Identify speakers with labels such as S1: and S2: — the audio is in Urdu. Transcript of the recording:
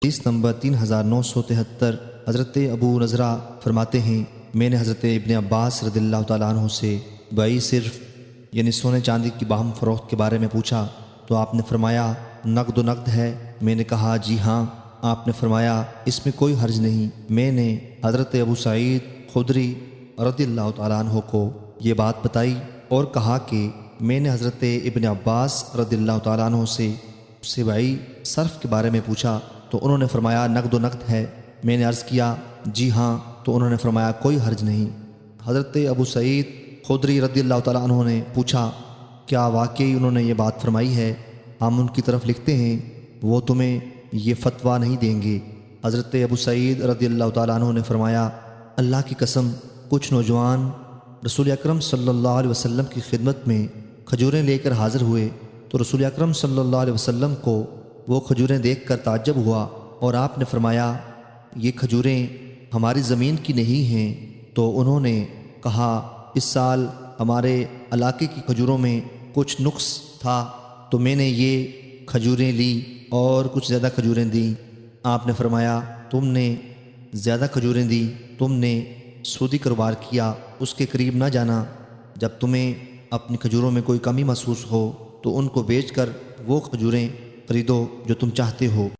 S1: حدیث نمبر 3973 حضرت ابو نضرہ فرماتے ہیں میں نے حضرت ابن عباس رضی اللہ تعالیٰ عنہ سے بیع صرف یعنی سونے چاندی کی باہم فروخت کے بارے میں پوچھا تو آپ نے فرمایا نقد و نقد ہے۔ میں نے کہا جی ہاں۔ آپ نے فرمایا اس میں کوئی حرج نہیں۔ میں نے حضرت ابو سعید خدری رضی اللہ تعالیٰ عنہ کو یہ بات بتائی اور کہا کہ میں نے حضرت ابن عباس رضی اللہ تعالیٰ عنہ سے بیع صرف کے بارے میں پوچھا تو انہوں نے فرمایا نقد و نقد ہے۔ میں نے عرض کیا جی ہاں، تو انہوں نے فرمایا کوئی حرج نہیں۔ حضرت ابو سعید خدری رضی اللہ تعالیٰ عنہ نے پوچھا کیا واقعی انہوں نے یہ بات فرمائی ہے؟ ہم ان کی طرف لکھتے ہیں وہ تمہیں یہ فتویٰ نہیں دیں گے۔ حضرت ابو سعید رضی اللہ تعالیٰ عنہ نے فرمایا اللہ کی قسم کچھ نوجوان رسول اکرم صلی اللہ علیہ وسلم کی خدمت میں کھجوریں لے کر حاضر ہوئے تو رسول اکرم صلی اللہ علیہ وسلم کو وہ کھجوریں دیکھ کر تعجب ہوا اور آپ نے فرمایا یہ کھجوریں ہماری زمین کی نہیں ہیں۔ تو انہوں نے کہا اس سال ہمارے علاقے کی کھجوروں میں کچھ نقص تھا تو میں نے یہ کھجوریں لی اور کچھ زیادہ کھجوریں دیں۔ آپ نے فرمایا تم نے زیادہ کھجوریں دی، تم نے سودی کاروبار کیا، اس کے قریب نہ جانا۔ جب تمہیں اپنی کھجوروں میں کوئی کمی محسوس ہو تو ان کو بیچ کر وہ کھجوریں خریدو جو تم چاہتے ہو۔